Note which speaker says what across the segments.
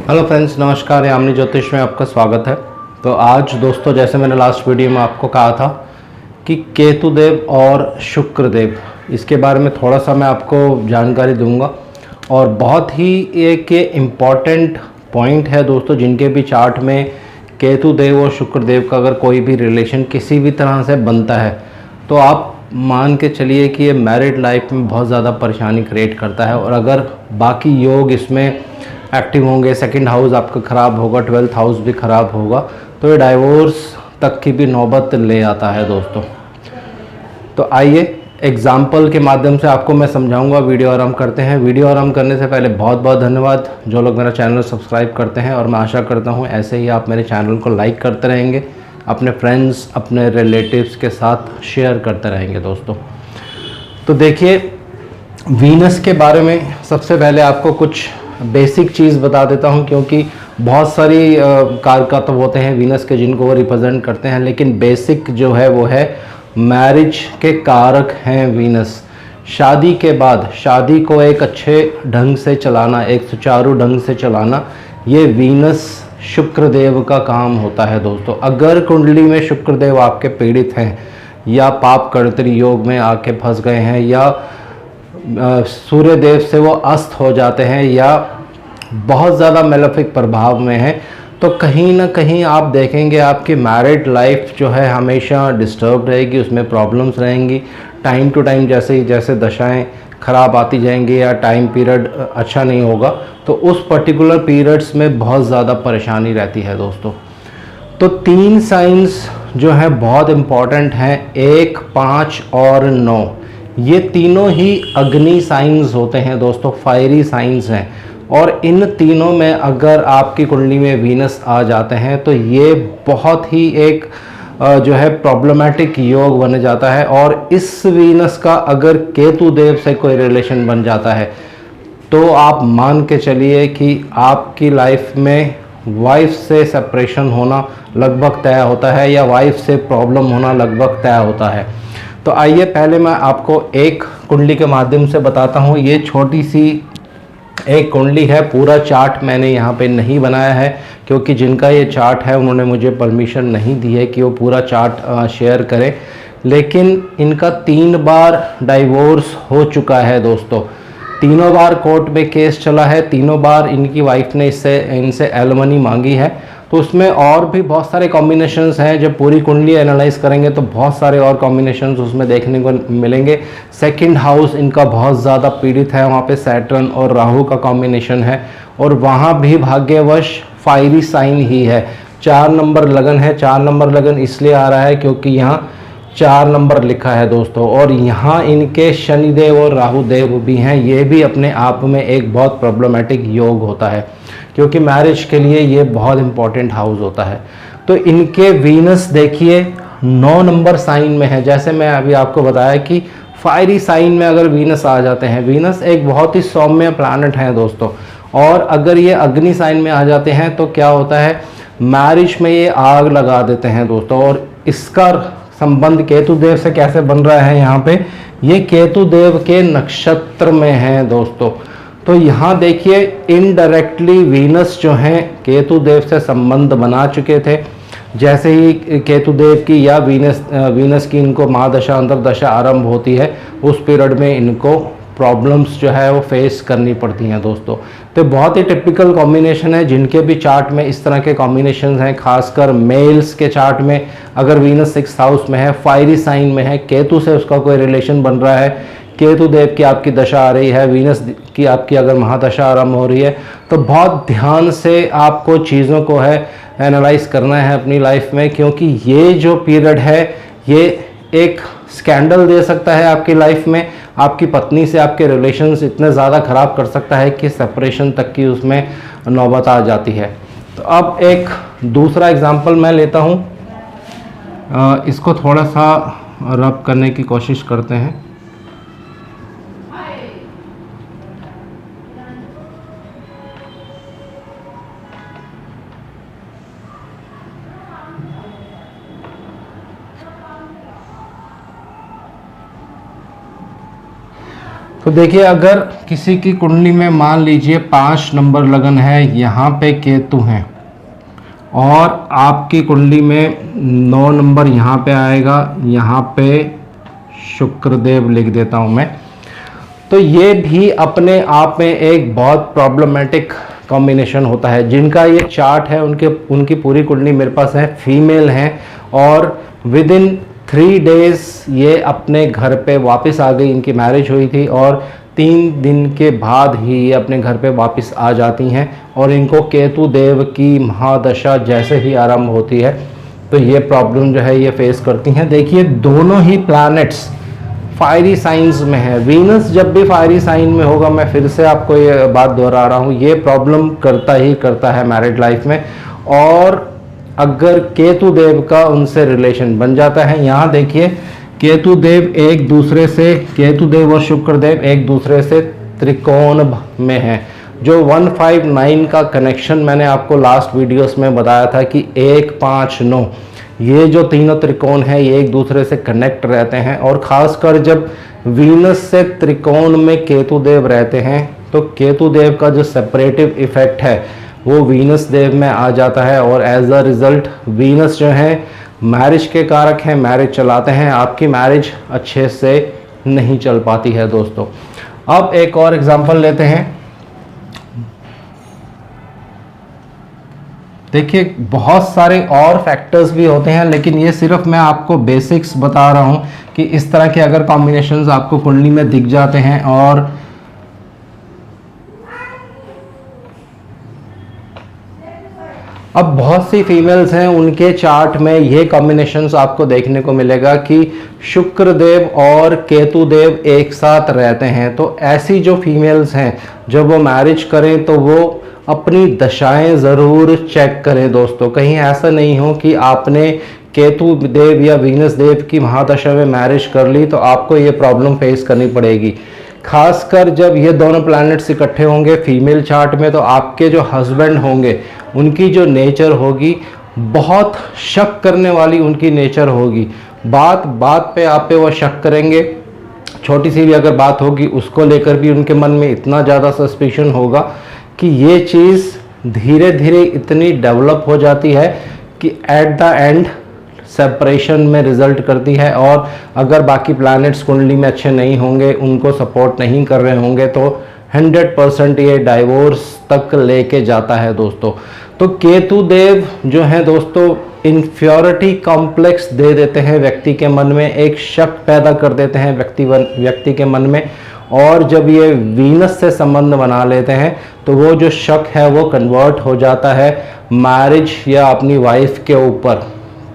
Speaker 1: Hello friends, नमस्कार। यामिनी ज्योतिष में आपका स्वागत है। तो आज दोस्तों, जैसे मैंने लास्ट वीडियो में आपको कहा था कि केतु देव और शुक्र देव, इसके बारे में थोड़ा सा मैं आपको जानकारी दूंगा। और बहुत ही एक इम्पॉर्टेंट पॉइंट है दोस्तों, जिनके भी चार्ट में केतु देव और शुक्र देव का अगर कोई भी रिलेशन किसी भी तरह से बनता है तो आप मान के चलिए कि ये मैरिड लाइफ में बहुत ज़्यादा परेशानी क्रिएट करता है। और अगर बाकी योग इसमें एक्टिव होंगे, सेकंड हाउस आपका ख़राब होगा, 12th हाउस भी ख़राब होगा, तो ये डाइवोर्स तक की भी नौबत ले आता है दोस्तों। तो आइए एग्जाम्पल के माध्यम से आपको मैं समझाऊंगा। वीडियो आरंभ करते हैं। वीडियो आरंभ करने से पहले बहुत बहुत धन्यवाद जो लोग मेरा चैनल सब्सक्राइब करते हैं, और मैं आशा करता हूँ ऐसे ही आप मेरे चैनल को लाइक करते रहेंगे, अपने फ्रेंड्स, अपने रिलेटिव्स के साथ शेयर करते रहेंगे दोस्तों। तो देखिए, वीनस के बारे में सबसे पहले आपको कुछ बेसिक चीज़ बता देता हूं, क्योंकि बहुत सारी कारकत्व होते हैं वीनस के जिनको वो रिप्रेजेंट करते हैं, लेकिन बेसिक जो है वो है मैरिज के कारक हैं वीनस। शादी के बाद शादी को एक अच्छे ढंग से चलाना, एक सुचारू ढंग से चलाना, ये वीनस शुक्रदेव का काम होता है दोस्तों। अगर कुंडली में शुक्रदेव आपके पीड़ित हैं, या पाप कर्तरी योग में आके फंस गए हैं, या सूर्य देव से वो अस्त हो जाते हैं, या बहुत ज़्यादा मेलेफिक प्रभाव में है, तो कहीं ना कहीं आप देखेंगे आपकी मैरिड लाइफ जो है हमेशा डिस्टर्ब रहेगी, उसमें प्रॉब्लम्स रहेंगी। टाइम टू टाइम जैसे दशाएं खराब आती जाएंगी या टाइम पीरियड अच्छा नहीं होगा, तो उस पर्टिकुलर पीरियड्स में बहुत ज़्यादा परेशानी रहती है दोस्तों। तो 3 साइंस जो है बहुत इम्पॉर्टेंट हैं, 1, 5 और 9। ये तीनों ही अग्नि साइंस होते हैं दोस्तों, फायरी साइंस हैं। और इन तीनों में अगर आपकी कुंडली में वीनस आ जाते हैं तो ये बहुत ही एक जो है प्रॉब्लमेटिक योग बन जाता है। और इस वीनस का अगर केतु देव से कोई रिलेशन बन जाता है तो आप मान के चलिए कि आपकी लाइफ में वाइफ से सेपरेशन होना लगभग तय होता है, या वाइफ से प्रॉब्लम होना लगभग तय होता है। तो आइए पहले मैं आपको एक कुंडली के माध्यम से बताता हूँ। ये छोटी सी एक कुंडली है, पूरा चार्ट मैंने यहाँ पे नहीं बनाया है, क्योंकि जिनका ये चार्ट है उन्होंने मुझे परमिशन नहीं दी है कि वो पूरा चार्ट शेयर करें। लेकिन इनका 3 बार डाइवोर्स हो चुका है दोस्तों, तीनों बार कोर्ट में केस चला है, तीनों बार इनकी वाइफ ने इनसे एलिमनी मांगी है। तो उसमें और भी बहुत सारे कॉम्बिनेशंस हैं, जब पूरी कुंडली एनालाइज करेंगे तो बहुत सारे और कॉम्बिनेशंस उसमें देखने को मिलेंगे। सेकंड हाउस इनका बहुत ज़्यादा पीड़ित है, वहाँ पे सैटर्न और राहु का कॉम्बिनेशन है, और वहाँ भी भाग्यवश फायरी साइन ही है। 4 नंबर लगन है। 4 नंबर लगन इसलिए आ रहा है क्योंकि यहाँ 4 नंबर लिखा है दोस्तों, और यहाँ इनके शनिदेव और राहु देव भी हैं। ये भी अपने आप में एक बहुत प्रॉब्लमेटिक योग होता है, क्योंकि मैरिज के लिए ये बहुत इंपॉर्टेंट हाउस होता है। तो इनके वीनस देखिए 9 नंबर साइन में है। जैसे मैं अभी आपको बताया कि फायरी साइन में अगर वीनस आ जाते हैं, वीनस एक बहुत ही सौम्य प्लैनेट है दोस्तों, और अगर ये अग्नि साइन में आ जाते हैं तो क्या होता है, मैरिज में ये आग लगा देते हैं दोस्तों। और इसका संबंध केतु देव से कैसे बन रहा है, यहाँ पे ये केतु देव के नक्षत्र में है दोस्तों। तो यहाँ देखिए इनडायरेक्टली वीनस जो हैं केतु देव से संबंध बना चुके थे। जैसे ही केतु देव की या वीनस की इनको महादशा अंतरदशा आरंभ होती है, उस पीरियड में इनको प्रॉब्लम्स जो है वो फेस करनी पड़ती हैं दोस्तों। तो बहुत ही टिपिकल कॉम्बिनेशन है, जिनके भी चार्ट में इस तरह के कॉम्बिनेशन हैं, खासकर मेल्स के चार्ट में अगर वीनस 6th हाउस में है, फायरी साइन में है, केतु से उसका कोई रिलेशन बन रहा है, केतु देव की आपकी दशा आ रही है, वीनस की आपकी अगर महादशा आरंभ हो रही है, तो बहुत ध्यान से आपको चीज़ों को है एनालाइज करना है अपनी लाइफ में, क्योंकि ये जो पीरियड है ये एक स्कैंडल दे सकता है आपकी लाइफ में। आपकी पत्नी से आपके रिलेशंस इतने ज़्यादा ख़राब कर सकता है कि सेपरेशन तक की उसमें नौबत आ जाती है। तो अब एक दूसरा एग्जांपल मैं लेता हूँ, इसको थोड़ा सा रब करने की कोशिश करते हैं। तो देखिए, अगर किसी की कुंडली में मान लीजिए 5 नंबर लगन है, यहाँ पे केतु हैं, और आपकी कुंडली में 9 नंबर यहाँ पे आएगा, यहाँ पे शुक्रदेव लिख देता हूँ मैं, तो ये भी अपने आप में एक बहुत प्रॉब्लमेटिक कॉम्बिनेशन होता है। जिनका ये चार्ट है उनकी पूरी कुंडली मेरे पास है, फीमेल हैं, और विद इन 3 डेज ये अपने घर पे वापस आ गई। इनकी मैरिज हुई थी और 3 दिन के बाद ही ये अपने घर पे वापस आ जाती हैं, और इनको केतु देव की महादशा जैसे ही आरंभ होती है तो ये प्रॉब्लम जो है ये फेस करती हैं। देखिए, दोनों ही प्लैनेट्स फायरी साइंस में है। वीनस जब भी फायरी साइन में होगा, मैं फिर से आपको ये बात दोहरा रहा हूँ, ये प्रॉब्लम करता ही करता है मैरिड लाइफ में। और अगर केतु देव का उनसे रिलेशन बन जाता है, यहाँ देखिए केतु देव एक दूसरे से, केतु देव और शुक्र देव एक दूसरे से त्रिकोण में है। जो 159 का कनेक्शन मैंने आपको लास्ट वीडियोस में बताया था कि 1, 5, 9, ये जो तीनों त्रिकोण हैं ये एक दूसरे से कनेक्ट रहते हैं। और ख़ासकर जब वीनस से त्रिकोण में केतु देव रहते हैं तो केतु देव का जो सेपरेटिव इफेक्ट है वो वीनस देव में आ जाता है, और एज अ रिज़ल्ट वीनस जो है मैरिज के कारक हैं, मैरिज चलाते हैं, आपकी मैरिज अच्छे से नहीं चल पाती है दोस्तों। अब एक और एग्जांपल लेते हैं। देखिए, बहुत सारे और फैक्टर्स भी होते हैं, लेकिन ये सिर्फ मैं आपको बेसिक्स बता रहा हूँ कि इस तरह के अगर कॉम्बिनेशंस आपको कुंडली में दिख जाते हैं, और अब बहुत सी फीमेल्स हैं उनके चार्ट में ये कॉम्बिनेशंस आपको देखने को मिलेगा कि शुक्र देव और केतु देव एक साथ रहते हैं। तो ऐसी जो फीमेल्स हैं जब वो मैरिज करें तो वो अपनी दशाएं ज़रूर चेक करें दोस्तों। कहीं ऐसा नहीं हो कि आपने केतु देव या वीनस देव की महादशा में मैरिज कर ली तो आपको ये प्रॉब्लम फेस करनी पड़ेगी। खासकर जब ये दोनों प्लैनेट्स इकट्ठे होंगे फीमेल चार्ट में, तो आपके जो हस्बैंड होंगे उनकी जो नेचर होगी बहुत शक करने वाली उनकी नेचर होगी। बात बात पे आप पे वो शक करेंगे, छोटी सी भी अगर बात होगी उसको लेकर भी उनके मन में इतना ज़्यादा सस्पिशन होगा कि ये चीज़ धीरे धीरे इतनी डेवलप हो जाती है कि एट द एंड सेपरेशन में रिजल्ट करती है। और अगर बाकी प्लैनेट्स कुंडली में अच्छे नहीं होंगे, उनको सपोर्ट नहीं कर रहे होंगे, तो 100% ये डाइवोर्स तक लेके जाता है दोस्तों। तो केतु देव जो है दोस्तों इन्फ्योरिटी कॉम्प्लेक्स दे देते हैं व्यक्ति के मन में, एक शक पैदा कर देते हैं व्यक्ति के मन में। और जब ये वीनस से संबंध बना लेते हैं तो वो जो शक है वो कन्वर्ट हो जाता है मैरिज या अपनी वाइफ के ऊपर।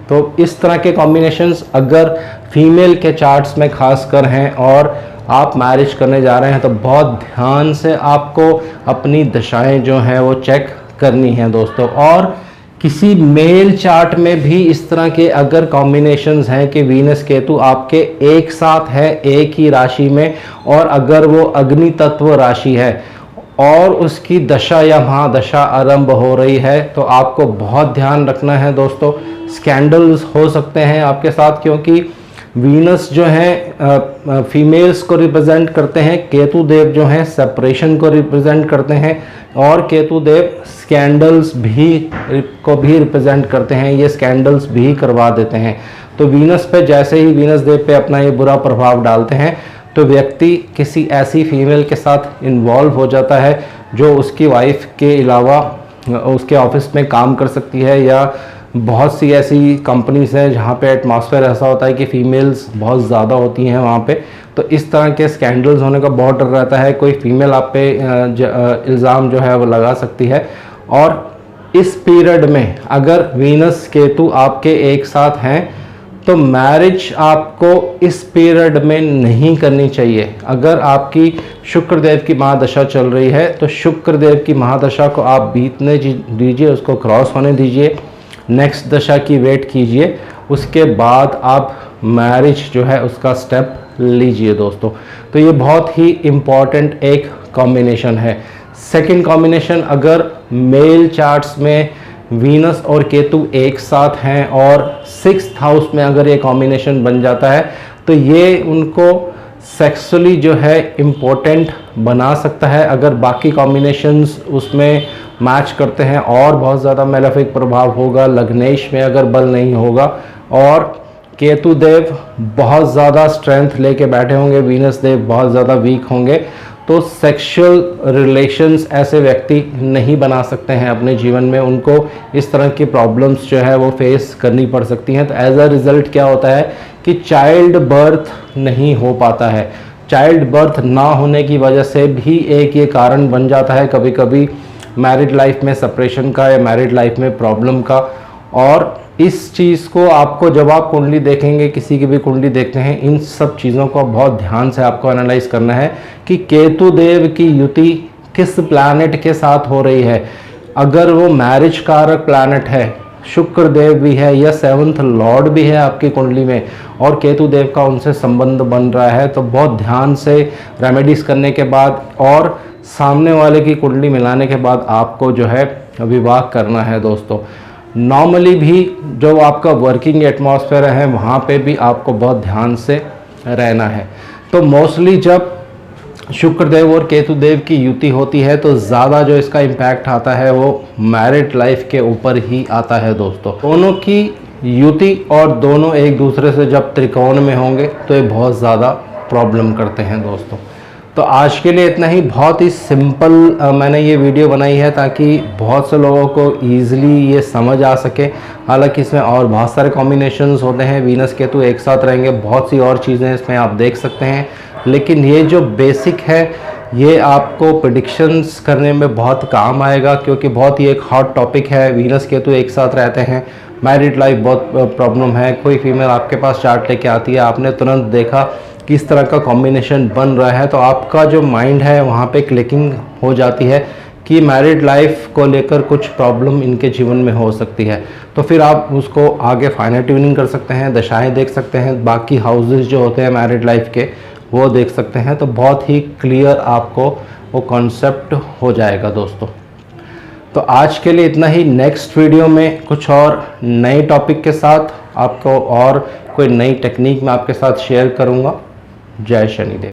Speaker 1: तो इस तरह के कॉम्बिनेशंस अगर फीमेल के चार्ट्स में खासकर हैं और आप मैरिज करने जा रहे हैं तो बहुत ध्यान से आपको अपनी दशाएं जो हैं वो चेक करनी है दोस्तों। और किसी मेल चार्ट में भी इस तरह के अगर कॉम्बिनेशंस हैं कि वीनस केतु आपके एक साथ है एक ही राशि में, और अगर वो अग्नि तत्व राशि है और उसकी दशा या महादशा आरंभ हो रही है, तो आपको बहुत ध्यान रखना है दोस्तों। स्कैंडल्स हो सकते हैं आपके साथ, क्योंकि वीनस जो है फीमेल्स को रिप्रेजेंट करते हैं, केतु देव जो हैं सेपरेशन को रिप्रेजेंट करते हैं, और केतु देव स्कैंडल्स को भी रिप्रेजेंट करते हैं, ये स्कैंडल्स भी करवा देते हैं। तो वीनस पे जैसे ही वीनस देव पे अपना ये बुरा प्रभाव डालते हैं तो व्यक्ति किसी ऐसी फीमेल के साथ इन्वॉल्व हो जाता है जो उसकी वाइफ के अलावा उसके ऑफिस में काम कर सकती है, या बहुत सी ऐसी कंपनीज हैं जहाँ पे एटमॉस्फेयर ऐसा होता है कि फीमेल्स बहुत ज़्यादा होती हैं वहाँ पे। तो इस तरह के स्कैंडल्स होने का बहुत डर रहता है, कोई फीमेल आप पे इल्ज़ाम जो है वो लगा सकती है। और इस पीरियड में अगर वीनस केतु आपके एक साथ हैं तो मैरिज आपको इस पीरियड में नहीं करनी चाहिए। अगर आपकी शुक्रदेव की महादशा चल रही है तो शुक्रदेव की महादशा को आप बीतने दीजिए, उसको क्रॉस होने दीजिए, नेक्स्ट दशा की वेट कीजिए, उसके बाद आप मैरिज जो है उसका स्टेप लीजिए दोस्तों। तो ये बहुत ही इम्पॉर्टेंट एक कॉम्बिनेशन है। सेकंड कॉम्बिनेशन, अगर मेल चार्ट्स में वीनस और केतु एक साथ हैं और 6th हाउस में अगर ये कॉम्बिनेशन बन जाता है तो ये उनको सेक्सुअली जो है इम्पोर्टेंट बना सकता है अगर बाकी कॉम्बिनेशंस उसमें मैच करते हैं, और बहुत ज़्यादा मेलेफिक प्रभाव होगा लग्नेश में अगर बल नहीं होगा, और केतु देव बहुत ज़्यादा स्ट्रेंथ लेके बैठे होंगे, वीनस देव बहुत ज़्यादा वीक होंगे, तो सेक्सुअल रिलेशंस ऐसे व्यक्ति नहीं बना सकते हैं अपने जीवन में। उनको इस तरह की प्रॉब्लम्स जो है वो फेस करनी पड़ सकती हैं। तो एज अ रिज़ल्ट क्या होता है कि चाइल्ड बर्थ नहीं हो पाता है। चाइल्ड बर्थ ना होने की वजह से भी एक ये कारण बन जाता है कभी कभी मैरिड लाइफ में सेपरेशन का या मैरिड लाइफ में प्रॉब्लम का। और इस चीज़ को आपको जब आप कुंडली देखेंगे, किसी की भी कुंडली देखते हैं, इन सब चीज़ों को बहुत ध्यान से आपको एनालाइज करना है कि केतु देव की युति किस प्लैनेट के साथ हो रही है। अगर वो मैरिज कारक प्लैनेट है, शुक्र देव भी है या 7th लॉर्ड भी है आपकी कुंडली में, और केतु देव का उनसे संबंध बन रहा है, तो बहुत ध्यान से रेमेडीज करने के बाद और सामने वाले की कुंडली मिलाने के बाद आपको जो है विवाह करना है दोस्तों। नॉर्मली भी जो आपका वर्किंग एटमॉस्फेयर है वहाँ पे भी आपको बहुत ध्यान से रहना है। तो मोस्टली जब शुक्रदेव और केतुदेव की युति होती है तो ज़्यादा जो इसका इम्पैक्ट आता है वो मैरिड लाइफ के ऊपर ही आता है दोस्तों। दोनों की युति और दोनों एक दूसरे से जब त्रिकोण में होंगे तो ये बहुत ज़्यादा प्रॉब्लम करते हैं दोस्तों। तो आज के लिए इतना ही। बहुत ही सिंपल मैंने ये वीडियो बनाई है ताकि बहुत से लोगों को ईजिली ये समझ आ सके। हालांकि इसमें और बहुत सारे कॉम्बिनेशंस होते हैं, वीनस केतु एक साथ रहेंगे, बहुत सी और चीज़ें इसमें आप देख सकते हैं, लेकिन ये जो बेसिक है ये आपको प्रेडिक्शंस करने में बहुत काम आएगा, क्योंकि बहुत ही एक हॉट टॉपिक है। वीनस केतु एक साथ रहते हैं, मैरिड लाइफ बहुत प्रॉब्लम है। कोई फीमेल आपके पास चार्ट लेके आती है, आपने तुरंत देखा किस तरह का कॉम्बिनेशन बन रहा है, तो आपका जो माइंड है वहाँ पे क्लिकिंग हो जाती है कि मैरिड लाइफ को लेकर कुछ प्रॉब्लम इनके जीवन में हो सकती है। तो फिर आप उसको आगे फाइनल ट्यूनिंग कर सकते हैं, दशाएं देख सकते हैं, बाकी हाउसेस जो होते हैं मैरिड लाइफ के वो देख सकते हैं। तो बहुत ही क्लियर आपको वो कॉन्सेप्ट हो जाएगा दोस्तों। तो आज के लिए इतना ही। नेक्स्ट वीडियो में कुछ और नए टॉपिक के साथ आपको और कोई नई टेक्निक मैं आपके साथ शेयर करूँगा। जय शनिदेव।